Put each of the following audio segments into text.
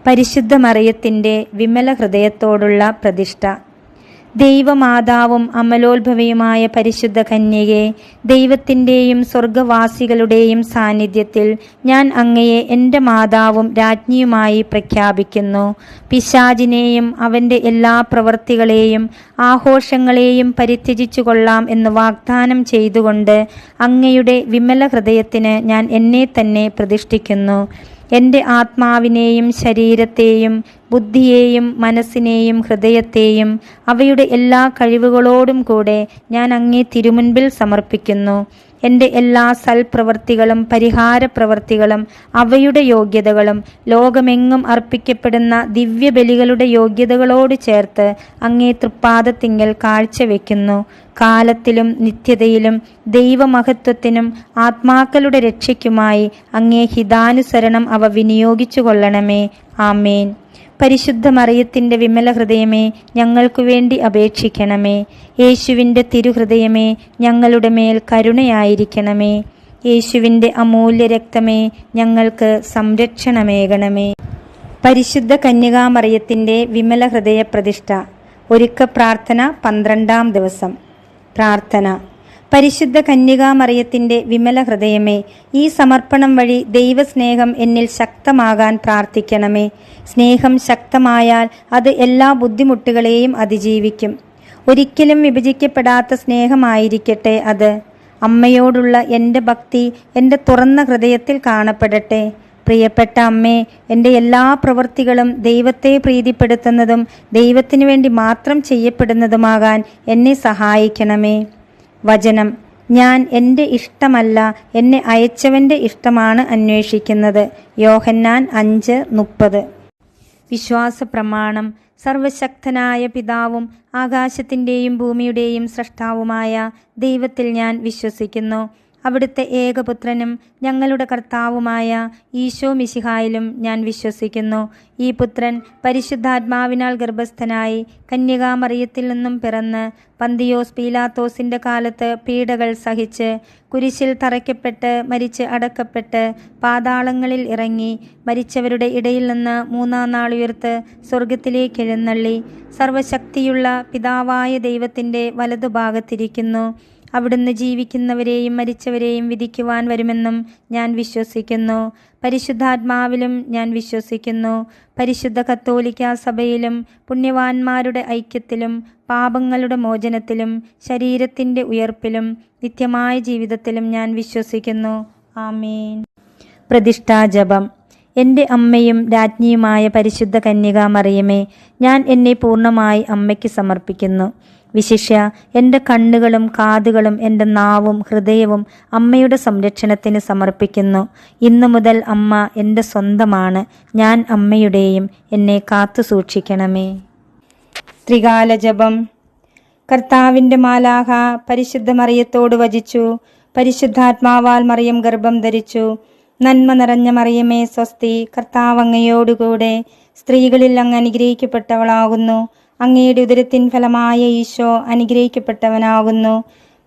പരിശുദ്ധ മറിയത്തിൻ്റെ വിമല ഹൃദയത്തോടുള്ള പ്രതിഷ്ഠ. ദൈവമാതാവും അമലോത്ഭവയുമായ പരിശുദ്ധ കന്യകെ, ദൈവത്തിൻ്റെയും സ്വർഗവാസികളുടെയും സാന്നിധ്യത്തിൽ ഞാൻ അങ്ങയെ എൻ്റെ മാതാവും രാജ്ഞിയുമായി പ്രഖ്യാപിക്കുന്നു. പിശാചിനെയും അവൻ്റെ എല്ലാ പ്രവൃത്തികളെയും ആഘോഷങ്ങളെയും പരിത്യജിച്ചു കൊള്ളാം എന്ന് വാഗ്ദാനം ചെയ്തുകൊണ്ട് അങ്ങയുടെ വിമല ഹൃദയത്തിന് ഞാൻ എന്നെ തന്നെ പ്രതിഷ്ഠിക്കുന്നു. എൻ്റെ ആത്മാവിനെയും ശരീരത്തെയും ബുദ്ധിയെയും മനസ്സിനെയും ഹൃദയത്തെയും അവയുടെ എല്ലാ കഴിവുകളോടും കൂടെ ഞാൻ അങ്ങേ തിരുമുൻപിൽ സമർപ്പിക്കുന്നു. എൻ്റെ എല്ലാ സൽപ്രവൃത്തികളും പരിഹാരപ്രവൃത്തികളും അവയുടെ യോഗ്യതകളും ലോകമെങ്ങും അർപ്പിക്കപ്പെടുന്ന ദിവ്യബലികളുടെ യോഗ്യതകളോട് ചേർത്ത് അങ്ങേ തൃപ്പാദത്തിങ്കൽ കാഴ്ചവെക്കുന്നു. കാലത്തിലും നിത്യതയിലും ദൈവമഹത്വത്തിനും ആത്മാക്കളുടെ രക്ഷയ്ക്കുമായി അങ്ങേ ഹിതാനുസരണം അവ വിനിയോഗിച്ചു കൊള്ളണമേ. ആമേൻ. പരിശുദ്ധ മറിയത്തിൻ്റെ വിമല ഹൃദയമേ, ഞങ്ങൾക്കു വേണ്ടി അപേക്ഷിക്കണമേ. യേശുവിൻ്റെ തിരുഹൃദയമേ, ഞങ്ങളുടെ മേൽ കരുണയായിരിക്കണമേ. യേശുവിൻ്റെ അമൂല്യ രക്തമേ, ഞങ്ങൾക്ക് സംരക്ഷണമേകണമേ. പരിശുദ്ധ കന്യകാമറിയത്തിൻ്റെ വിമല ഹൃദയ പ്രതിഷ്ഠ. ഒരുക്ക പ്രാർത്ഥന 12-ാം ദിവസം. പ്രാർത്ഥന. പരിശുദ്ധ കന്യകാമറിയത്തിൻ്റെ വിമല ഹൃദയമേ, ഈ സമർപ്പണം വഴി ദൈവസ്നേഹം എന്നിൽ ശക്തമാകാൻ പ്രാർത്ഥിക്കണമേ. സ്നേഹം ശക്തമായാൽ അത് എല്ലാ ബുദ്ധിമുട്ടുകളെയും അതിജീവിക്കും. ഒരിക്കലും വിഭജിക്കപ്പെടാത്ത സ്നേഹമായിരിക്കട്ടെ അത്. അമ്മയോടുള്ള എൻ്റെ ഭക്തി എൻ്റെ തുറന്ന ഹൃദയത്തിൽ കാണപ്പെടട്ടെ. പ്രിയപ്പെട്ട അമ്മേ, എൻ്റെ എല്ലാ പ്രവൃത്തികളും ദൈവത്തെ പ്രീതിപ്പെടുത്തുന്നതും ദൈവത്തിനു വേണ്ടി മാത്രം ചെയ്യപ്പെടുന്നതുമാകാൻ എന്നെ സഹായിക്കണമേ. വചനം. ഞാൻ എൻ്റെ ഇഷ്ടമല്ല, എന്നെ അയച്ചവൻ്റെ ഇഷ്ടമാണ് അന്വേഷിക്കുന്നത്. യോഹന്നാൻ 5:30. വിശ്വാസ പ്രമാണം. സർവശക്തനായ പിതാവും ആകാശത്തിൻ്റെയും ഭൂമിയുടെയും സ്രഷ്ടാവുമായ ദൈവത്തിൽ ഞാൻ വിശ്വസിക്കുന്നു. അവിടുത്തെ ഏകപുത്രനും ഞങ്ങളുടെ കർത്താവുമായ ഈശോ മിശിഹായിലും ഞാൻ വിശ്വസിക്കുന്നു. ഈ പുത്രൻ പരിശുദ്ധാത്മാവിനാൽ ഗർഭസ്ഥനായി കന്യകാമറിയത്തിൽ നിന്നും പിറന്ന് പന്തിയോസ് പീലാത്തോസിൻ്റെ കാലത്ത് പീഡകൾ സഹിച്ച് കുരിശിൽ തറയ്ക്കപ്പെട്ട് മരിച്ച് അടക്കപ്പെട്ട് പാതാളങ്ങളിൽ ഇറങ്ങി മരിച്ചവരുടെ ഇടയിൽ നിന്ന് 3-ാം നാൾ ഉയർത്ത് സ്വർഗത്തിലേക്ക് എഴുന്നള്ളി സർവശക്തിയുള്ള പിതാവായ ദൈവത്തിൻ്റെ വലതുഭാഗത്തിരിക്കുന്നു. അവിടുന്ന് ജീവിക്കുന്നവരെയും മരിച്ചവരെയും വിധിക്കുവാൻ വരുമെന്നും ഞാൻ വിശ്വസിക്കുന്നു. പരിശുദ്ധാത്മാവിലും ഞാൻ വിശ്വസിക്കുന്നു. പരിശുദ്ധ കത്തോലിക്കാ സഭയിലും പുണ്യവാന്മാരുടെ ഐക്യത്തിലും പാപങ്ങളുടെ മോചനത്തിലും ശരീരത്തിൻ്റെ ഉയർപ്പിലും നിത്യമായ ജീവിതത്തിലും ഞാൻ വിശ്വസിക്കുന്നു. ആമേൻ. പ്രതിഷ്ഠാജപം. എൻ്റെ അമ്മയും രാജ്ഞിയുമായ പരിശുദ്ധ കന്യകാമറിയമേ, ഞാൻ എന്നെ പൂർണ്ണമായി അമ്മയ്ക്ക് സമർപ്പിക്കുന്നു. വിശിഷ്യ എൻ്റെ കണ്ണുകളും കാതുകളും എൻ്റെ നാവും ഹൃദയവും അമ്മയുടെ സംരക്ഷണത്തിന് സമർപ്പിക്കുന്നു. ഇന്നു മുതൽ അമ്മ എൻ്റെ സ്വന്തമാണ്. ഞാൻ അമ്മയുടെയും. എന്നെ കാത്തു സൂക്ഷിക്കണമേ. ത്രികാല ജപം. കർത്താവിൻ്റെ മാലാഖ പരിശുദ്ധ മറിയത്തോട് വചിച്ചു. പരിശുദ്ധാത്മാവാൽ മറിയം ഗർഭം ധരിച്ചു. നന്മ നിറഞ്ഞ മറിയമേ സ്വസ്തി, കർത്താവ് അങ്ങയോടുകൂടെ സ്ത്രീകളിൽ അങ്ങ് അനുഗ്രഹിക്കപ്പെട്ടവളാകുന്നു. അങ്ങയുടെ ഉദരത്തിൻ ഫലമായ ഈശോ അനുഗ്രഹിക്കപ്പെട്ടവനാകുന്നു.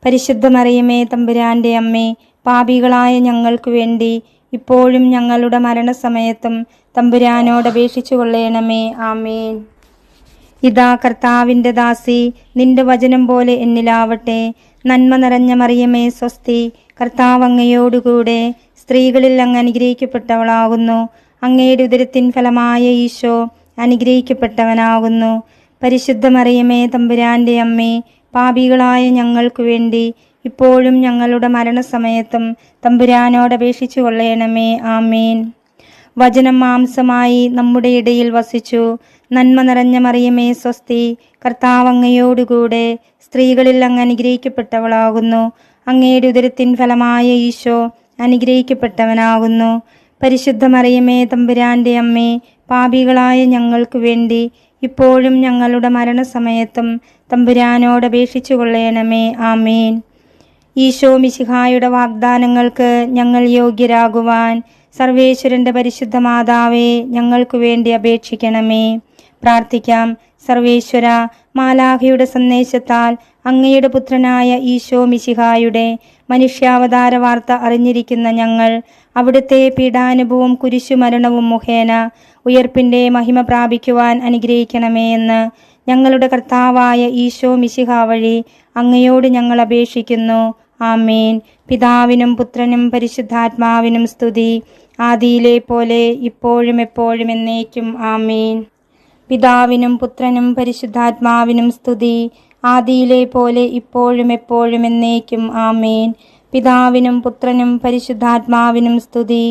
പരിശുദ്ധ മറിയമേ തമ്പുരാൻ്റെ അമ്മേ, പാപികളായ ഞങ്ങൾക്ക് വേണ്ടി ഇപ്പോഴും ഞങ്ങളുടെ മരണസമയത്തും തമ്പുരാനോട് അപേക്ഷിച്ചു കൊള്ളണമേ. ആമേൻ. ഇതാ കർത്താവിൻ്റെ ദാസി, നിന്റെ വചനം പോലെ എന്നിലാവട്ടെ. നന്മ നിറഞ്ഞ മറിയമേ സ്വസ്തി, കർത്താവ് അങ്ങയോടുകൂടെ സ്ത്രീകളിൽ അങ്ങ് അനുഗ്രഹിക്കപ്പെട്ടവളാകുന്നു. അങ്ങയുടെ ഉദരത്തിൻ ഫലമായ ഈശോ അനുഗ്രഹിക്കപ്പെട്ടവനാകുന്നു. പരിശുദ്ധ മറിയമേ തമ്പുരാൻ്റെ അമ്മേ, പാപികളായ ഞങ്ങൾക്ക് വേണ്ടി ഇപ്പോഴും ഞങ്ങളുടെ മരണസമയത്തും തമ്പുരാനോട് അപേക്ഷിച്ചു കൊള്ളണമേ. ആമേൻ. വചനം മാംസമായി നമ്മുടെ ഇടയിൽ വസിച്ചു. നന്മ നിറഞ്ഞ മറിയമേ സ്വസ്തി, കർത്താവ് അങ്ങയോടുകൂടെ സ്ത്രീകളിൽ അങ്ങ് അനുഗ്രഹിക്കപ്പെട്ടവളാകുന്നു. അങ്ങയുടെ ഉദരത്തിൻ ഫലമായ ഈശോ അനുഗ്രഹിക്കപ്പെട്ടവനാകുന്നു. പരിശുദ്ധ മറിയമേ തമ്പുരാൻ്റെ അമ്മേ, പാപികളായ ഞങ്ങൾക്ക് വേണ്ടി ഇപ്പോഴും ഞങ്ങളുടെ മരണസമയത്തും തമ്പുരാനോട് അപേക്ഷിച്ചു കൊള്ളണമേ. ആമേൻ. ഈശോ മിശിഹായുടെ വാഗ്ദാനങ്ങൾക്ക് ഞങ്ങൾ യോഗ്യരാകുവാൻ സർവേശ്വരൻ്റെ പരിശുദ്ധ മാതാവേ, ഞങ്ങൾക്ക് വേണ്ടി അപേക്ഷിക്കണമേ. പ്രാർത്ഥിക്കാം. സർവേശ്വര, മാലാഖയുടെ സന്ദേശത്താൽ അങ്ങയുടെ പുത്രനായ ഈശോ മിശിഹായുടെ മനുഷ്യാവതാര വാർത്ത അറിഞ്ഞിരിക്കുന്ന ഞങ്ങൾ അവിടുത്തെ പീഡാനുഭവവും കുരിശുമരണവും മുഖേന ഉയർപ്പിൻ്റെ മഹിമ പ്രാപിക്കുവാൻ അനുഗ്രഹിക്കണമേ എന്ന് ഞങ്ങളുടെ കർത്താവായ ഈശോ മിശിഹ വഴി അങ്ങയോട് ഞങ്ങൾ അപേക്ഷിക്കുന്നു. ആമേൻ. പിതാവിനും പുത്രനും പരിശുദ്ധാത്മാവിനും സ്തുതി, ആദിയിലെ പോലെ ഇപ്പോഴും എപ്പോഴും എന്നേക്കും. ആമേൻ. പിതാവിനും പുത്രനും പരിശുദ്ധാത്മാവിനും സ്തുതി, ആദിയിലെ പോലെ ഇപ്പോഴും എപ്പോഴും എന്നേക്കും. ആമേൻ. പിതാവിനും പുത്രനും പരിശുദ്ധാത്മാവിനും സ്തുതി,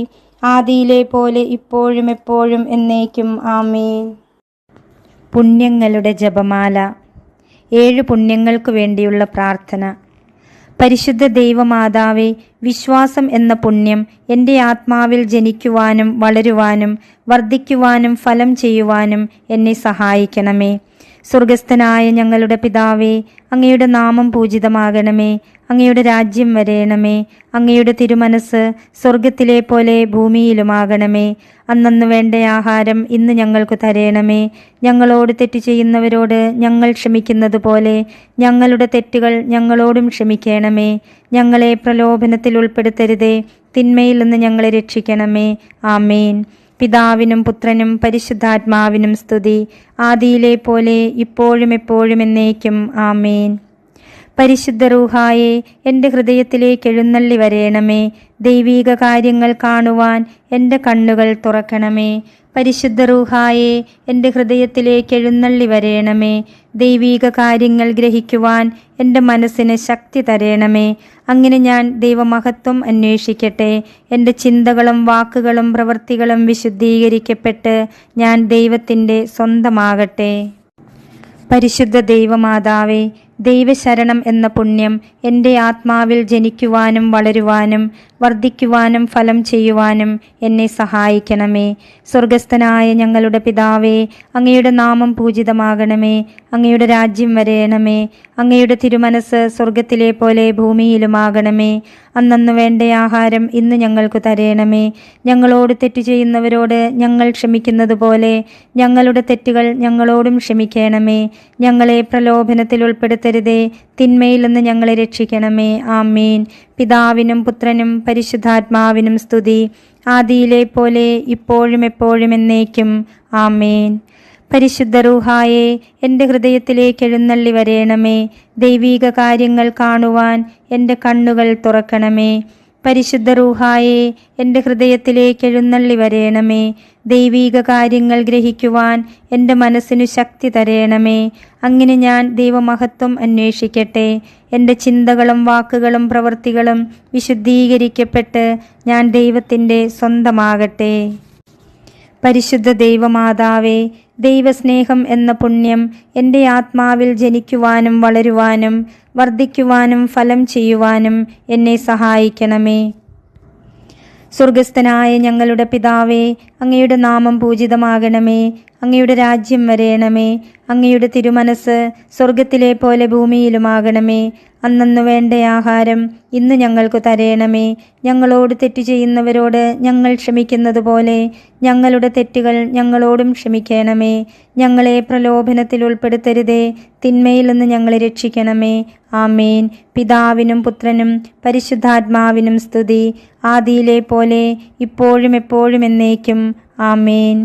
ആദിയിലെ പോലെ ഇപ്പോഴും എപ്പോഴും എന്നേക്കും. ആമേൻ. പുണ്യങ്ങളുടെ ജപമാല. 7 പുണ്യങ്ങൾക്കു വേണ്ടിയുള്ള പ്രാർത്ഥന. പരിശുദ്ധ ദൈവമാതാവേ, വിശ്വാസം എന്ന പുണ്യം എൻ്റെ ആത്മാവിൽ ജനിക്കുവാനും വളരുവാനും വർദ്ധിക്കുവാനും ഫലം ചെയ്യുവാനും എന്നെ സഹായിക്കണമേ. സ്വർഗസ്ഥനായ ഞങ്ങളുടെ പിതാവേ, അങ്ങയുടെ നാമം പൂജിതമാകണമേ. അങ്ങയുടെ രാജ്യം വരേണമേ. അങ്ങയുടെ തിരുമനസ് സ്വർഗത്തിലെ പോലെ ഭൂമിയിലുമാകണമേ. അന്നന്ന് വേണ്ട ആഹാരം ഇന്ന് ഞങ്ങൾക്ക് തരേണമേ. ഞങ്ങളോട് തെറ്റ് ചെയ്യുന്നവരോട് ഞങ്ങൾ ക്ഷമിക്കുന്നത് പോലെ ഞങ്ങളുടെ തെറ്റുകൾ ഞങ്ങളോടും ക്ഷമിക്കണമേ. ഞങ്ങളെ പ്രലോഭനത്തിൽ ഉൾപ്പെടുത്തരുതേ, തിന്മയിൽ നിന്ന് ഞങ്ങളെ രക്ഷിക്കണമേ. ആമേൻ. പിതാവിനും പുത്രനും പരിശുദ്ധാത്മാവിനും സ്തുതി, ആദിയിലെ പോലെ ഇപ്പോഴും എപ്പോഴും എന്നേക്കും. ആമേൻ. പരിശുദ്ധ റൂഹായെ, എൻ്റെ ഹൃദയത്തിലേക്ക് എഴുന്നള്ളി വരേണമേ. ദൈവീക കാര്യങ്ങൾ കാണുവാൻ എൻ്റെ കണ്ണുകൾ തുറക്കണമേ. പരിശുദ്ധ റൂഹായെ, എൻ്റെ ഹൃദയത്തിലേക്ക് എഴുന്നള്ളി വരേണമേ. ദൈവീക കാര്യങ്ങൾ ഗ്രഹിക്കുവാൻ എൻ്റെ മനസ്സിന് ശക്തി തരേണമേ. അങ്ങനെ ഞാൻ ദൈവമഹത്വം അന്വേഷിക്കട്ടെ. എൻ്റെ ചിന്തകളും വാക്കുകളും പ്രവൃത്തികളും വിശുദ്ധീകരിക്കപ്പെട്ട് ഞാൻ ദൈവത്തിൻ്റെ സ്വന്തമാകട്ടെ. പരിശുദ്ധ ദൈവമാതാവേ, ദൈവശരണം എന്ന പുണ്യം എൻ്റെ ആത്മാവിൽ ജനിക്കുവാനും വളരുവാനും വർദ്ധിക്കുവാനും ഫലം ചെയ്യുവാനും എന്നെ സഹായിക്കണമേ. സ്വർഗസ്ഥനായ ഞങ്ങളുടെ പിതാവേ, അങ്ങയുടെ നാമം പൂജിതമാകണമേ. അങ്ങയുടെ രാജ്യം വരേണമേ. അങ്ങയുടെ തിരുമനസ് സ്വർഗത്തിലെ പോലെ ഭൂമിയിലുമാകണമേ. അന്നന്ന് വേണ്ട ആഹാരം ഇന്ന് ഞങ്ങൾക്ക് തരേണമേ. ഞങ്ങളോട് തെറ്റ് ചെയ്യുന്നവരോട് ഞങ്ങൾ ക്ഷമിക്കുന്നത് പോലെ ഞങ്ങളുടെ തെറ്റുകൾ ഞങ്ങളോടും ക്ഷമിക്കണമേ. ഞങ്ങളെ പ്രലോഭനത്തിൽ ഉൾപ്പെടുത്തരുതേ, തിന്മയിൽ നിന്ന് ഞങ്ങളെ രക്ഷിക്കണമേ. ആമേൻ. പിതാവിനും പുത്രനും പരിശുദ്ധാത്മാവിനും സ്തുതി, ആദിയിലെ പോലെ ഇപ്പോഴും എപ്പോഴും എന്നേക്കും. ആമേൻ. പരിശുദ്ധ റൂഹായെ, എൻ്റെ ഹൃദയത്തിലേക്ക് എഴുന്നള്ളി വരേണമേ. ദൈവീക കാര്യങ്ങൾ കാണുവാൻ എൻ്റെ കണ്ണുകൾ തുറക്കണമേ. പരിശുദ്ധ റൂഹായെ, എൻ്റെ ഹൃദയത്തിലേക്ക് എഴുന്നള്ളി വരേണമേ. ദൈവീക കാര്യങ്ങൾ ഗ്രഹിക്കുവാൻ എൻ്റെ മനസ്സിനു ശക്തി തരേണമേ. അങ്ങനെ ഞാൻ ദൈവമഹത്വം അന്വേഷിക്കട്ടെ. എൻ്റെ ചിന്തകളും വാക്കുകളും പ്രവൃത്തികളും വിശുദ്ധീകരിക്കപ്പെട്ട് ഞാൻ ദൈവത്തിൻ്റെ സ്വന്തമാകട്ടെ. പരിശുദ്ധ ദൈവമാതാവേ, ദൈവസ്നേഹം എന്ന പുണ്യം എൻ്റെ ആത്മാവിൽ ജനിക്കുവാനും വളരുവാനും വർദ്ധിക്കുവാനും ഫലം ചെയ്യുവാനും എന്നെ സഹായിക്കണമേ. സ്വർഗസ്ഥനായ ഞങ്ങളുടെ പിതാവേ, അങ്ങയുടെ നാമം പൂജിതമാകണമേ. അങ്ങയുടെ രാജ്യം വരേണമേ. അങ്ങയുടെ തിരുമനസ് സ്വർഗത്തിലെ പോലെ ഭൂമിയിലുമാകണമേ. അന്നന്ന് വേണ്ട ആഹാരം ഇന്ന് ഞങ്ങൾക്ക് തരേണമേ. ഞങ്ങളോട് തെറ്റ് ചെയ്യുന്നവരോട് ഞങ്ങൾ ക്ഷമിക്കുന്നത് പോലെ ഞങ്ങളുടെ തെറ്റുകൾ ഞങ്ങളോടും ക്ഷമിക്കണമേ. ഞങ്ങളെ പ്രലോഭനത്തിൽ ഉൾപ്പെടുത്തരുതേ, തിന്മയിൽ നിന്ന് ഞങ്ങളെ രക്ഷിക്കണമേ. ആമേൻ. പിതാവിനും പുത്രനും പരിശുദ്ധാത്മാവിനും സ്തുതി, ആദിയിലെ പോലെ ഇപ്പോഴും എപ്പോഴും എന്നേക്കും. ആമേൻ.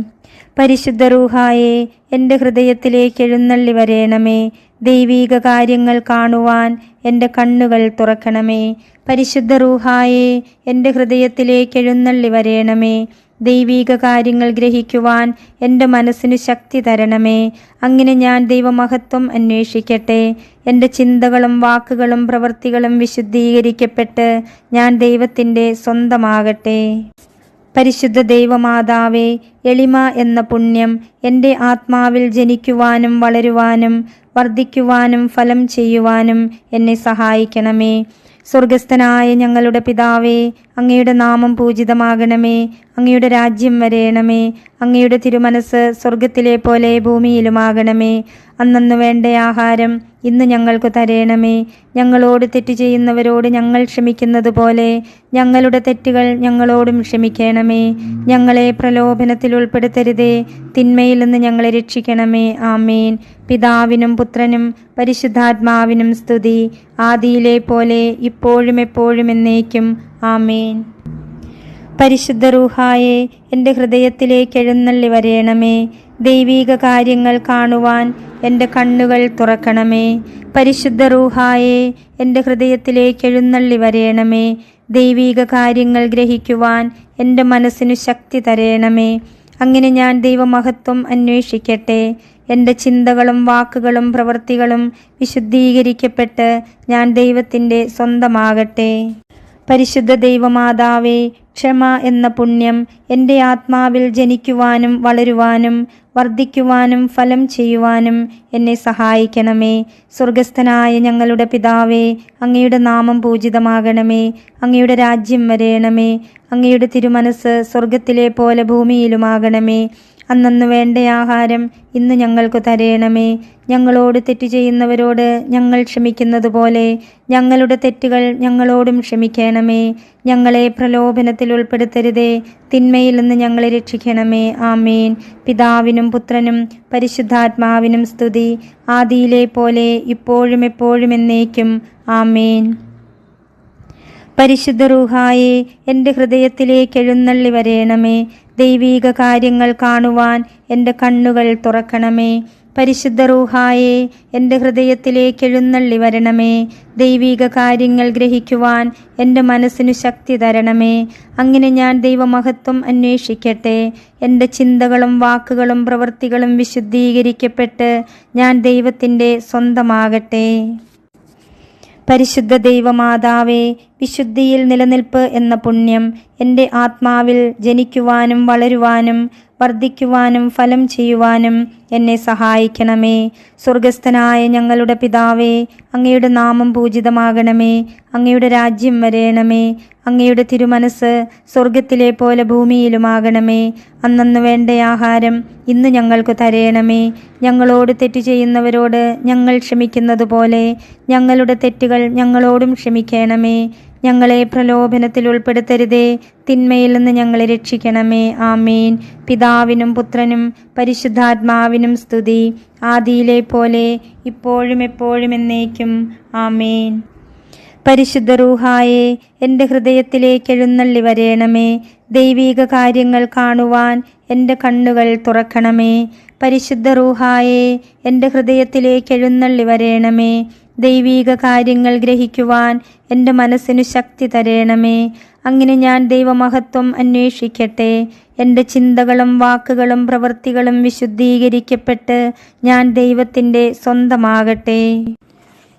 പരിശുദ്ധ റൂഹായെ, എൻ്റെ ഹൃദയത്തിലേക്ക് എഴുന്നള്ളി വരേണമേ. ദൈവീക കാര്യങ്ങൾ കാണുവാൻ എൻ്റെ കണ്ണുകൾ തുറക്കണമേ. പരിശുദ്ധ റൂഹായെ, എൻ്റെ ഹൃദയത്തിലേക്ക് എഴുന്നള്ളി വരേണമേ. ദൈവീക കാര്യങ്ങൾ ഗ്രഹിക്കുവാൻ എൻ്റെ മനസ്സിന് ശക്തി തരണമേ. അങ്ങനെ ഞാൻ ദൈവമഹത്വം അന്വേഷിക്കട്ടെ. എൻ്റെ ചിന്തകളും വാക്കുകളും പ്രവൃത്തികളും വിശുദ്ധീകരിക്കപ്പെട്ട് ഞാൻ ദൈവത്തിൻ്റെ സ്വന്തമാകട്ടെ. പരിശുദ്ധ ദൈവമാതാവേ, എളിമ എന്ന പുണ്യം എൻ്റെ ആത്മാവിൽ ജനിക്കുവാനും വളരുവാനും വർദ്ധിക്കുവാനും ഫലം ചെയ്യുവാനും എന്നെ സഹായിക്കണമേ. സ്വർഗസ്ഥനായ ഞങ്ങളുടെ പിതാവേ, അങ്ങയുടെ നാമം പൂജിതമാകണമേ. അങ്ങയുടെ രാജ്യം വരേണമേ. അങ്ങയുടെ തിരുമനസ് സ്വർഗത്തിലെ പോലെ ഭൂമിയിലുമാകണമേ. അന്നന്നു വേണ്ട ആഹാരം ഇന്ന് ഞങ്ങൾക്ക് തരേണമേ. ഞങ്ങളോട് തെറ്റ് ചെയ്യുന്നവരോട് ഞങ്ങൾ ക്ഷമിക്കുന്നത് പോലെ ഞങ്ങളുടെ തെറ്റുകൾ ഞങ്ങളോടും ക്ഷമിക്കണമേ. ഞങ്ങളെ പ്രലോഭനത്തിൽ ഉൾപ്പെടുത്തരുതേ, തിന്മയിൽ നിന്ന് ഞങ്ങളെ രക്ഷിക്കണമേ. ആമേൻ. പിതാവിനും പുത്രനും പരിശുദ്ധാത്മാവിനും സ്തുതി, ആദിയിലെ പോലെ ഇപ്പോഴും എപ്പോഴും എന്നേക്കും. ആമേൻ. പരിശുദ്ധ റൂഹായെ എൻ്റെ ഹൃദയത്തിലേക്ക് എഴുന്നള്ളി വരേണമേ. ദൈവീക കാര്യങ്ങൾ കാണുവാൻ എൻ്റെ കണ്ണുകൾ തുറക്കണമേ. പരിശുദ്ധ റൂഹായെ എൻ്റെ ഹൃദയത്തിലേക്ക് എഴുന്നള്ളി വരേണമേ. ദൈവീക കാര്യങ്ങൾ ഗ്രഹിക്കുവാൻ എൻ്റെ മനസ്സിനു ശക്തി തരേണമേ. അങ്ങനെ ഞാൻ ദൈവമഹത്വം അന്വേഷിക്കട്ടെ. എൻ്റെ ചിന്തകളും വാക്കുകളും പ്രവൃത്തികളും വിശുദ്ധീകരിക്കപ്പെട്ട് ഞാൻ ദൈവത്തിൻ്റെ സ്വന്തമാകട്ടെ. പരിശുദ്ധ ദൈവമാതാവേ, ക്ഷമ എന്ന പുണ്യം എൻ്റെ ആത്മാവിൽ ജനിക്കുവാനും വളരുവാനും വർദ്ധിക്കുവാനും ഫലം ചെയ്യുവാനും എന്നെ സഹായിക്കണമേ. സ്വർഗസ്ഥനായ ഞങ്ങളുടെ പിതാവേ, അങ്ങയുടെ നാമം പൂജിതമാകണമേ. അങ്ങയുടെ രാജ്യം വരേണമേ. അങ്ങയുടെ തിരുമനസ് സ്വർഗത്തിലെ പോലെ ഭൂമിയിലുമാകണമേ. അന്നന്നു വേണ്ട ആഹാരം ഇന്ന് ഞങ്ങൾക്ക് തരേണമേ. ഞങ്ങളോട് തെറ്റ് ചെയ്യുന്നവരോട് ഞങ്ങൾ ക്ഷമിക്കുന്നത് പോലെ ഞങ്ങളുടെ തെറ്റുകൾ ഞങ്ങളോടും ക്ഷമിക്കണമേ. ഞങ്ങളെ പ്രലോഭനത്തിൽ ഉൾപ്പെടുത്തരുതേ, തിന്മയിൽ നിന്ന് ഞങ്ങളെ രക്ഷിക്കണമേ. ആമേൻ. പിതാവിനും പുത്രനും പരിശുദ്ധാത്മാവിനും സ്തുതി, ആദിയിലെ പോലെ ഇപ്പോഴും എപ്പോഴും എന്നേക്കും. ആമേൻ. പരിശുദ്ധ റൂഹായെ എൻ്റെ ഹൃദയത്തിലേക്ക് എഴുന്നള്ളി വരേണമേ. ദൈവീക കാര്യങ്ങൾ കാണുവാൻ എൻ്റെ കണ്ണുകൾ തുറക്കണമേ. പരിശുദ്ധ റൂഹായെ എൻ്റെ ഹൃദയത്തിലേക്ക് എഴുന്നള്ളി വരണമേ. ദൈവീക കാര്യങ്ങൾ ഗ്രഹിക്കുവാൻ എൻ്റെ മനസ്സിനു ശക്തി തരണമേ. അങ്ങനെ ഞാൻ ദൈവമഹത്വം അന്വേഷിക്കട്ടെ. എൻ്റെ ചിന്തകളും വാക്കുകളും പ്രവൃത്തികളും വിശുദ്ധീകരിക്കപ്പെട്ട് ഞാൻ ദൈവത്തിൻ്റെ സ്വന്തമാകട്ടെ. പരിശുദ്ധ ദൈവമാതാവേ, വിശുദ്ധിയിൽ നിലനിൽപ്പ് എന്ന പുണ്യം എൻ്റെ ആത്മാവിൽ ജനിക്കുവാനും വളരുവാനും വർദ്ധിക്കുവാനും ഫലം ചെയ്യുവാനും എന്നെ സഹായിക്കണമേ. സ്വർഗസ്ഥനായ ഞങ്ങളുടെ പിതാവേ, അങ്ങയുടെ നാമം പൂജിതമാകണമേ. അങ്ങയുടെ രാജ്യം വരേണമേ. അങ്ങയുടെ തിരുമനസ് സ്വർഗത്തിലെ പോലെ ഭൂമിയിലുമാകണമേ. അന്നന്നു വേണ്ട ആഹാരം ഇന്ന് ഞങ്ങൾക്ക് തരേണമേ. ഞങ്ങളോട് തെറ്റ് ചെയ്യുന്നവരോട് ഞങ്ങൾ ക്ഷമിക്കുന്നത് പോലെ ഞങ്ങളുടെ തെറ്റുകൾ ഞങ്ങളോടും ക്ഷമിക്കണമേ. ഞങ്ങളെ പ്രലോഭനത്തിൽ ഉൾപ്പെടുത്തരുതേ, തിന്മയിൽ നിന്ന് ഞങ്ങളെ രക്ഷിക്കണമേ. ആമേൻ. പിതാവിനും പുത്രനും പരിശുദ്ധാത്മാവിനും സ്തുതി, ആദിയിലെ പോലെ ഇപ്പോഴും എപ്പോഴും എന്നേക്കും. ആമേൻ. പരിശുദ്ധ റൂഹായെ എൻ്റെ ഹൃദയത്തിലേക്ക് എഴുന്നള്ളി വരേണമേ. ദൈവീക കാര്യങ്ങൾ കാണുവാൻ എൻ്റെ കണ്ണുകൾ തുറക്കണമേ. പരിശുദ്ധ റൂഹായെ എൻ്റെ ഹൃദയത്തിലേക്ക് എഴുന്നള്ളി വരേണമേ. ദൈവീക കാര്യങ്ങൾ ഗ്രഹിക്കുവാൻ എൻ്റെ മനസ്സിനു ശക്തി തരേണമേ. അങ്ങനെ ഞാൻ ദൈവമഹത്വം അന്വേഷിക്കട്ടെ. എൻ്റെ ചിന്തകളും വാക്കുകളും പ്രവൃത്തികളും വിശുദ്ധീകരിക്കപ്പെട്ട് ഞാൻ ദൈവത്തിൻ്റെ സ്വന്തമാകട്ടെ.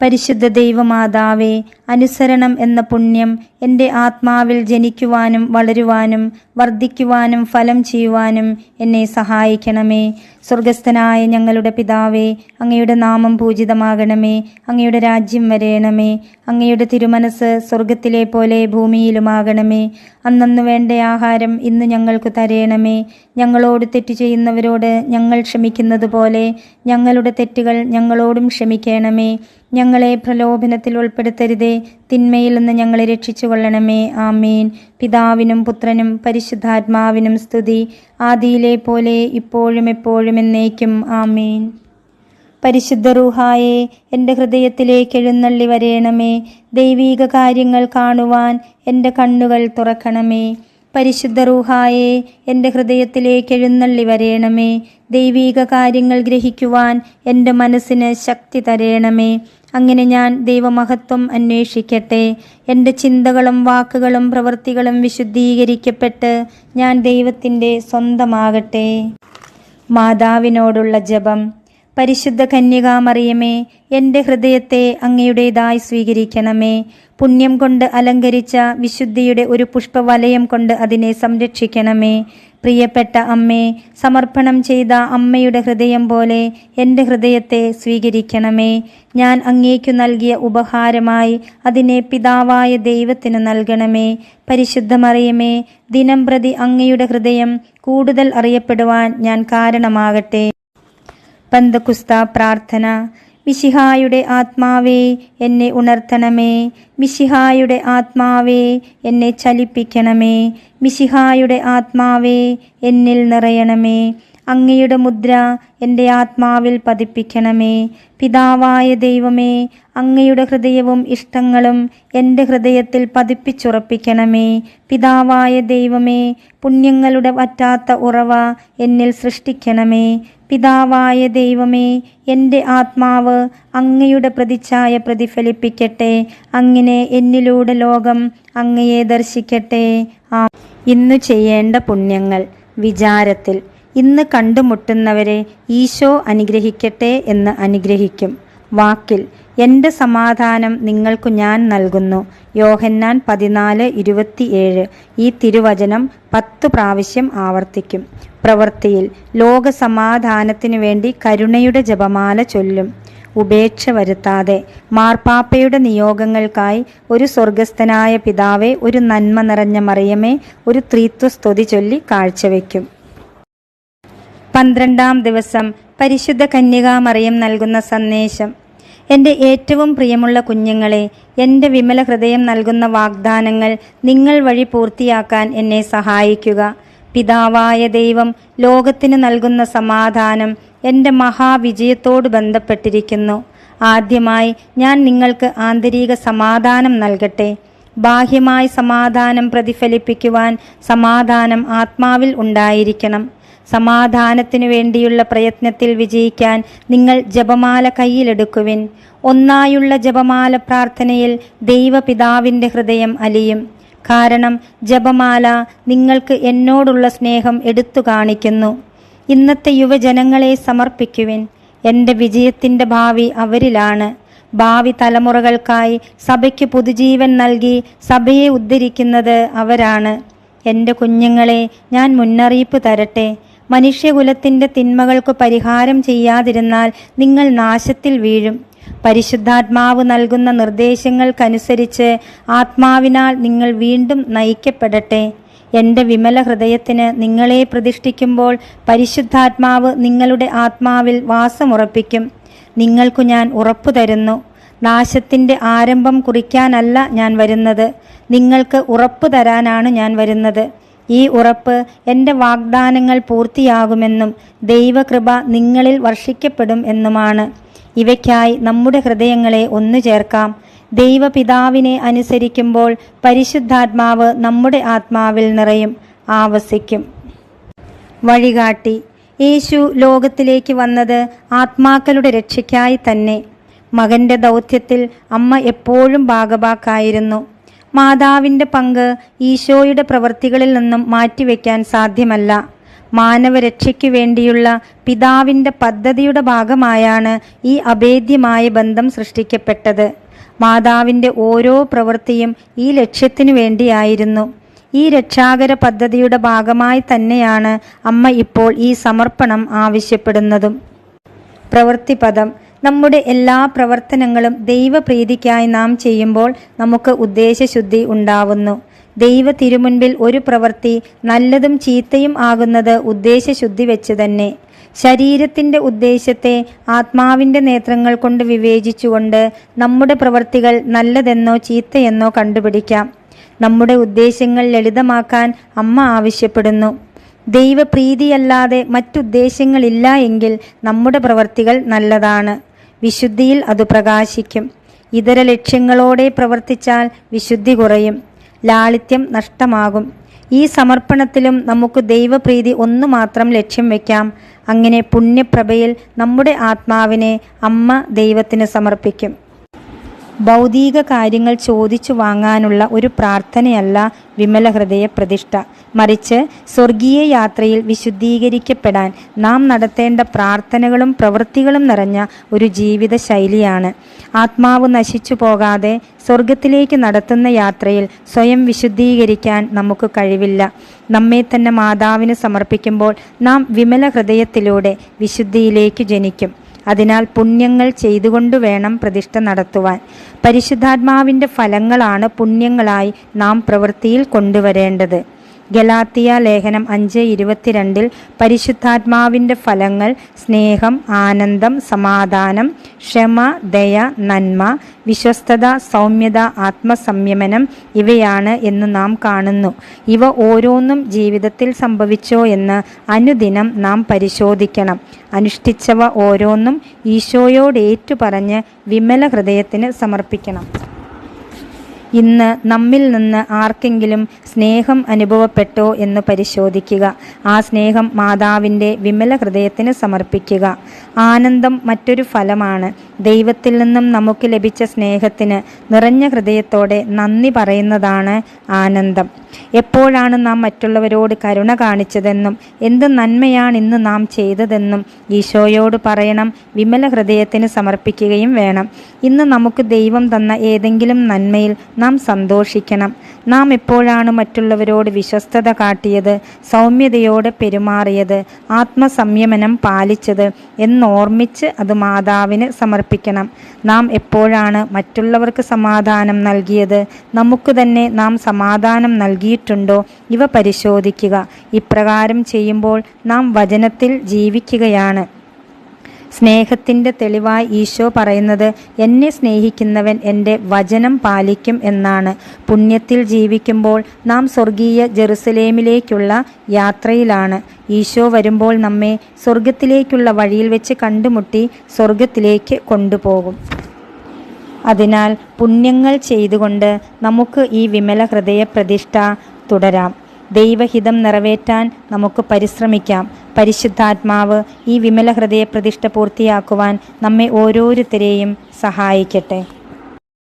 പരിശുദ്ധ ദൈവമാതാവേ, അനുസരണം എന്ന പുണ്യം എൻ്റെ ആത്മാവിൽ ജനിക്കുവാനും വളരുവാനും വർദ്ധിക്കുവാനും ഫലം ചെയ്യുവാനും എന്നെ സഹായിക്കണമേ. സ്വർഗസ്ഥനായ ഞങ്ങളുടെ പിതാവേ, അങ്ങയുടെ നാമം പൂജിതമാകണമേ. അങ്ങയുടെ രാജ്യം വരേണമേ. അങ്ങയുടെ തിരുമനസ് സ്വർഗത്തിലെ പോലെ ഭൂമിയിലുമാകണമേ. അന്നന്നു വേണ്ട ആഹാരം ഇന്ന് ഞങ്ങൾക്ക് തരേണമേ. ഞങ്ങളോട് തെറ്റ് ചെയ്യുന്നവരോട് ഞങ്ങൾ ക്ഷമിക്കുന്നത് പോലെ ഞങ്ങളുടെ തെറ്റുകൾ ഞങ്ങളോടും ക്ഷമിക്കണമേ. ഞങ്ങളെ പ്രലോഭനത്തിൽ ഉൾപ്പെടുത്തരുതേ, തിന്മയിൽ നിന്ന് ഞങ്ങളെ രക്ഷിച്ചു കൊള്ളണമേ. ആമേൻ. പിതാവിനും പുത്രനും പരിശുദ്ധാത്മാവിനും സ്തുതി, ആദിയിലെ പോലെ ഇപ്പോഴും എപ്പോഴും എന്നേക്കും. ആമേൻ. പരിശുദ്ധ റൂഹായെ എൻ്റെ ഹൃദയത്തിലേക്ക് എഴുന്നള്ളി വരേണമേ. ദൈവീക കാര്യങ്ങൾ കാണുവാൻ എൻ്റെ കണ്ണുകൾ തുറക്കണമേ. പരിശുദ്ധ റൂഹായെ എൻ്റെ ഹൃദയത്തിലേക്ക് എഴുന്നള്ളി വരേണമേ. ദൈവീക കാര്യങ്ങൾ ഗ്രഹിക്കുവാൻ എൻ്റെ മനസ്സിന് ശക്തി തരേണമേ. അങ്ങനെ ഞാൻ ദൈവമഹത്വം അന്വേഷിക്കട്ടെ. എൻ്റെ ചിന്തകളും വാക്കുകളും പ്രവൃത്തികളും വിശുദ്ധീകരിക്കപ്പെട്ട് ഞാൻ ദൈവത്തിൻ്റെ സ്വന്തമാകട്ടെ. മാതാവിനോടുള്ള ജപം. പരിശുദ്ധ കന്യകാമറിയമേ, എൻ്റെ ഹൃദയത്തെ അങ്ങയുടേതായി സ്വീകരിക്കണമേ. പുണ്യം കൊണ്ട് അലങ്കരിച്ച വിശുദ്ധിയുടെ ഒരു പുഷ്പവലയം കൊണ്ട് അതിനെ സംരക്ഷിക്കണമേ. പ്രിയപ്പെട്ട അമ്മേ, സമർപ്പണം ചെയ്ത അമ്മയുടെ ഹൃദയം പോലെ എൻ്റെ ഹൃദയത്തെ സ്വീകരിക്കണമേ. ഞാൻ അങ്ങേക്കു നൽകിയ ഉപഹാരമായി അതിനെ പിതാവായ ദൈവത്തിന് നൽകണമേ. പരിശുദ്ധ മറിയമേ, ദിനം പ്രതി അങ്ങയുടെ ഹൃദയം കൂടുതൽ അറിയപ്പെടുവാൻ ഞാൻ കാരണമാകട്ടെ. പന്തക്കുസ്ത പ്രാർത്ഥന. മിശിഹായുടെ ആത്മാവേ, എന്നെ ഉണർത്തണമേ. മിശിഹായുടെ ആത്മാവേ, എന്നെ ചലിപ്പിക്കണമേ. മിശിഹായുടെ ആത്മാവേ, എന്നിൽ നിറയണമേ. അങ്ങയുടെ മുദ്ര എൻ്റെ ആത്മാവിൽ പതിപ്പിക്കണമേ. പിതാവായ ദൈവമേ, അങ്ങയുടെ ഹൃദയവും ഇഷ്ടങ്ങളും എൻ്റെ ഹൃദയത്തിൽ പതിപ്പിച്ചുറപ്പിക്കണമേ. പിതാവായ ദൈവമേ, പുണ്യങ്ങളുടെ വറ്റാത്ത ഉറവ എന്നിൽ സൃഷ്ടിക്കണമേ. പിതാവായ ദൈവമേ, എൻ്റെ ആത്മാവ് അങ്ങയുടെ പ്രതിച്ഛായ പ്രതിഫലിപ്പിക്കട്ടെ. അങ്ങനെ എന്നിലൂടെ ലോകം അങ്ങയെ ദർശിക്കട്ടെ. ഇന്നു ചെയ്യേണ്ട പുണ്യങ്ങൾ. വിചാരത്തിൽ ഇന്ന് കണ്ടുമുട്ടുന്നവരെ ഈശോ അനുഗ്രഹിക്കട്ടെ എന്ന് അനുഗ്രഹിക്കും. വാക്കിൽ എൻ്റെ സമാധാനം നിങ്ങൾക്കു ഞാൻ നൽകുന്നു. യോഹന്നാൻ 14:27. ഈ തിരുവചനം 10 പ്രാവശ്യം ആവർത്തിക്കും. പ്രവൃത്തിയിൽ ലോക സമാധാനത്തിനു വേണ്ടി കരുണയുടെ ജപമാല ചൊല്ലും. ഉപേക്ഷ വരുത്താതെ മാർപ്പാപ്പയുടെ നിയോഗങ്ങൾക്കായി ഒരു സ്വർഗസ്ഥനായ പിതാവേ, ഒരു നന്മ നിറഞ്ഞ മറിയമേ, ഒരു ത്രിത്വസ്തുതി ചൊല്ലി കാഴ്ചവെക്കും. 12-ാം ദിവസം പരിശുദ്ധ കന്യകാമറിയം നൽകുന്ന സന്ദേശം. എൻ്റെ ഏറ്റവും പ്രിയമുള്ള കുഞ്ഞുങ്ങളെ, എൻ്റെ വിമല ഹൃദയം നൽകുന്ന വാഗ്ദാനങ്ങൾ നിങ്ങൾ വഴി പൂർത്തിയാക്കാൻ എന്നെ സഹായിക്കുക. പിതാവായ ദൈവം ലോകത്തിന് നൽകുന്ന സമാധാനം എൻ്റെ മഹാവിജയത്തോട് ബന്ധപ്പെട്ടിരിക്കുന്നു. ആദ്യമായി ഞാൻ നിങ്ങൾക്ക് ആന്തരിക സമാധാനം നൽകട്ടെ. ബാഹ്യമായി സമാധാനം പ്രതിഫലിപ്പിക്കുവാൻ സമാധാനം ആത്മാവിൽ ഉണ്ടായിരിക്കണം. സമാധാനത്തിനു വേണ്ടിയുള്ള പ്രയത്നത്തിൽ വിജയിക്കാൻ നിങ്ങൾ ജപമാല കയ്യിലെടുക്കുവിൻ. ഒന്നായുള്ള ജപമാല പ്രാർത്ഥനയിൽ ദൈവപിതാവിൻ്റെ ഹൃദയം അലിയും. കാരണം ജപമാല നിങ്ങൾക്ക് എന്നോടുള്ള സ്നേഹം എടുത്തു കാണിക്കുന്നു. ഇന്നത്തെ യുവജനങ്ങളെ സമർപ്പിക്കുവിൻ. എൻ്റെ വിജയത്തിൻ്റെ ഭാവി അവരിലാണ്. ഭാവി തലമുറകൾക്കായി സഭയ്ക്ക് പുതുജീവൻ നൽകി സഭയെ ഉദ്ധരിക്കുന്നത് അവരാണ്. എൻ്റെ കുഞ്ഞുങ്ങളെ, ഞാൻ മുന്നറിയിപ്പ് തരട്ടെ. മനുഷ്യകുലത്തിൻ്റെ തിന്മകൾക്ക് പരിഹാരം ചെയ്യാതിരുന്നാൽ നിങ്ങൾ നാശത്തിൽ വീഴും. പരിശുദ്ധാത്മാവ് നൽകുന്ന നിർദ്ദേശങ്ങൾക്കനുസരിച്ച് ആത്മാവിനാൽ നിങ്ങൾ വീണ്ടും നയിക്കപ്പെടട്ടെ. എൻ്റെ വിമല ഹൃദയത്തിന് നിങ്ങളെ പ്രതിഷ്ഠിക്കുമ്പോൾ പരിശുദ്ധാത്മാവ് നിങ്ങളുടെ ആത്മാവിൽ വാസമുറപ്പിക്കും. നിങ്ങൾക്കു ഞാൻ ഉറപ്പു തരുന്നു. നാശത്തിൻ്റെ ആരംഭം കുറിക്കാനല്ല ഞാൻ വരുന്നത്, നിങ്ങൾക്ക് ഉറപ്പു തരാനാണ് ഞാൻ വരുന്നത്. ഈ ഉറപ്പ് എൻ്റെ വാഗ്ദാനങ്ങൾ പൂർത്തിയാകുമെന്നും ദൈവകൃപ നിങ്ങളിൽ വർഷിക്കപ്പെടും എന്നുമാണ്. ഇവയ്ക്കായി നമ്മുടെ ഹൃദയങ്ങളെ ഒന്നു ചേർക്കാം. ദൈവപിതാവിനെ അനുസരിക്കുമ്പോൾ പരിശുദ്ധാത്മാവ് നമ്മുടെ ആത്മാവിൽ നിറയും, ആവസിക്കും. വഴികാട്ടി. യേശു ലോകത്തിലേക്ക് വന്നത് ആത്മാക്കളുടെ രക്ഷയ്ക്കായി തന്നെ. മകൻ്റെ ദൗത്യത്തിൽ അമ്മ എപ്പോഴും ഭാഗഭാക്കായിരുന്നു. മാതാവിൻ്റെ പങ്ക് ഈശോയുടെ പ്രവൃത്തികളിൽ നിന്നും മാറ്റിവെക്കാൻ സാധ്യമല്ല. മാനവരക്ഷയ്ക്കു വേണ്ടിയുള്ള പിതാവിൻ്റെ പദ്ധതിയുടെ ഭാഗമായാണ് ഈ അഭേദ്യമായ ബന്ധം സൃഷ്ടിക്കപ്പെട്ടത്. മാതാവിൻ്റെ ഓരോ പ്രവൃത്തിയും ഈ ലക്ഷ്യത്തിനു വേണ്ടിയായിരുന്നു. ഈ രക്ഷാകര പദ്ധതിയുടെ ഭാഗമായി തന്നെയാണ് അമ്മ ഇപ്പോൾ ഈ സമർപ്പണം ആവശ്യപ്പെടുന്നതും. പ്രവൃത്തിപദം. നമ്മുടെ എല്ലാ പ്രവർത്തനങ്ങളും ദൈവപ്രീതിക്കായി നാം ചെയ്യുമ്പോൾ നമുക്ക് ഉദ്ദേശശുദ്ധി ഉണ്ടാവുന്നു. ദൈവ തിരുമുൻപിൽ ഒരു പ്രവൃത്തി നല്ലതും ചീത്തയും ആകുന്നത് ഉദ്ദേശശുദ്ധി വെച്ച് തന്നെ. ശരീരത്തിൻ്റെ ഉദ്ദേശത്തെ ആത്മാവിൻ്റെ നേത്രങ്ങൾ കൊണ്ട് വിവേചിച്ചുകൊണ്ട് നമ്മുടെ പ്രവൃത്തികൾ നല്ലതെന്നോ ചീത്തയെന്നോ കണ്ടുപിടിക്കാം. നമ്മുടെ ഉദ്ദേശങ്ങൾ ലളിതമാക്കാൻ അമ്മ ആവശ്യപ്പെടുന്നു. ദൈവപ്രീതിയല്ലാതെ മറ്റുദ്ദേശങ്ങളില്ല എങ്കിൽ നമ്മുടെ പ്രവൃത്തികൾ നല്ലതാണ്. വിശുദ്ധിയിൽ അത് പ്രകാശിക്കും. ഇതര ലക്ഷ്യങ്ങളോടെ പ്രവർത്തിച്ചാൽ വിശുദ്ധി കുറയും, ലാളിത്യം നഷ്ടമാകും. ഈ സമർപ്പണത്തിലും നമുക്ക് ദൈവപ്രീതി ഒന്നു മാത്രം ലക്ഷ്യം വയ്ക്കാം. അങ്ങനെ പുണ്യപ്രഭയിൽ നമ്മുടെ ആത്മാവിനെ അമ്മ ദൈവത്തിന് സമർപ്പിക്കും. ഭൗതിക കാര്യങ്ങൾ ചോദിച്ചു വാങ്ങാനുള്ള ഒരു പ്രാർത്ഥനയല്ല വിമല ഹൃദയ പ്രതിഷ്ഠ. മറിച്ച് സ്വർഗീയ യാത്രയിൽ വിശുദ്ധീകരിക്കപ്പെടാൻ നാം നടത്തേണ്ട പ്രാർത്ഥനകളും പ്രവൃത്തികളും നിറഞ്ഞ ഒരു ജീവിത ശൈലിയാണ്. ആത്മാവ് നശിച്ചു പോകാതെ സ്വർഗത്തിലേക്ക് നടത്തുന്ന യാത്രയിൽ സ്വയം വിശുദ്ധീകരിക്കാൻ നമുക്ക് കഴിവില്ല. നമ്മെ തന്നെ മാതാവിന് സമർപ്പിക്കുമ്പോൾ നാം വിമല ഹൃദയത്തിലൂടെ വിശുദ്ധിയിലേക്ക് ജനിക്കും. അതിനാൽ പുണ്യങ്ങൾ ചെയ്തുകൊണ്ടു വേണം പ്രതിഷ്ഠ നടത്തുവാൻ. പരിശുദ്ധാത്മാവിൻ്റെ ഫലങ്ങളാണ് പുണ്യങ്ങളായി നാം പ്രവൃത്തിയിൽ കൊണ്ടുവരേണ്ടത്. ഗലാത്തിയ ലേഖനം 5:22 പരിശുദ്ധാത്മാവിൻ്റെ ഫലങ്ങൾ സ്നേഹം, ആനന്ദം, സമാധാനം, ക്ഷമ, ദയ, നന്മ, വിശ്വസ്തത, സൗമ്യത, ആത്മസംയമനം ഇവയാണ് എന്ന് നാം കാണുന്നു. ഇവ ഓരോന്നും ജീവിതത്തിൽ സംഭവിച്ചോ എന്ന് അനുദിനം നാം പരിശോധിക്കണം. അനുഷ്ഠിച്ചവ ഓരോന്നും ഈശോയോട് ഏറ്റുപറഞ്ഞ് വിമല ഹൃദയത്തിന് സമർപ്പിക്കണം. ഇന്ന് നമ്മിൽ നിന്ന് ആർക്കെങ്കിലും സ്നേഹം അനുഭവപ്പെട്ടോ എന്ന് പരിശോധിക്കുക. ആ സ്നേഹം മാതാവിൻ്റെ വിമല ഹൃദയത്തിന് സമർപ്പിക്കുക. ആനന്ദം മറ്റൊരു ഫലമാണ്. ദൈവത്തിൽ നിന്നും നമുക്ക് ലഭിച്ച സ്നേഹത്തിന് നിറഞ്ഞ ഹൃദയത്തോടെ നന്ദി പറയുന്നതാണ് ആനന്ദം. എപ്പോഴാണ് നാം മറ്റുള്ളവരോട് കരുണ കാണിച്ചതെന്നും എന്ത് നന്മയാണ് ഇന്ന് നാം ചെയ്തതെന്നും ഈശോയോട് പറയണം. വിമല ഹൃദയത്തിന് സമർപ്പിക്കുകയും വേണം. ഇന്ന് നമുക്ക് ദൈവം തന്ന ഏതെങ്കിലും നന്മയിൽ നാം സന്തോഷിക്കണം. നാം എപ്പോഴാണ് മറ്റുള്ളവരോട് വിശ്വസ്തത കാട്ടിയത്, സൗമ്യതയോടെ പെരുമാറിയത്, ആത്മസംയമനം പാലിച്ചത് എന്നോർമ്മിച്ച് അത് മാതാവിന് സമർപ്പിക്കണം. നാം എപ്പോഴാണ് മറ്റുള്ളവർക്ക് സമാധാനം നൽകിയത്, നമുക്ക് തന്നെ നാം സമാധാനം നൽകിയിട്ടുണ്ടോ, ഇവ പരിശോധിക്കുക. ഇപ്രകാരം ചെയ്യുമ്പോൾ നാം വചനത്തിൽ ജീവിക്കുകയാണ്. സ്നേഹത്തിൻ്റെ തെളിവായി ഈശോ പറയുന്നത്, എന്നെ സ്നേഹിക്കുന്നവൻ എൻ്റെ വചനം പാലിക്കും എന്നാണ്. പുണ്യത്തിൽ ജീവിക്കുമ്പോൾ നാം സ്വർഗീയ ജെറുസലേമിലേക്കുള്ള യാത്രയിലാണ്. ഈശോ വരുമ്പോൾ നമ്മെ സ്വർഗത്തിലേക്കുള്ള വഴിയിൽ വെച്ച് കണ്ടുമുട്ടി സ്വർഗത്തിലേക്ക് കൊണ്ടുപോകും. അതിനാൽ പുണ്യങ്ങൾ ചെയ്തുകൊണ്ട് നമുക്ക് ഈ വിമല ഹൃദയ പ്രതിഷ്ഠ തുടരാം. ദൈവഹിതം നിറവേറ്റാൻ നമുക്ക് പരിശ്രമിക്കാം. പരിശുദ്ധാത്മാവ് ഈ വിമല ഹൃദയ പ്രതിഷ്ഠ പൂർത്തിയാക്കുവാൻ നമ്മെ ഓരോരുത്തരെയും സഹായിക്കട്ടെ.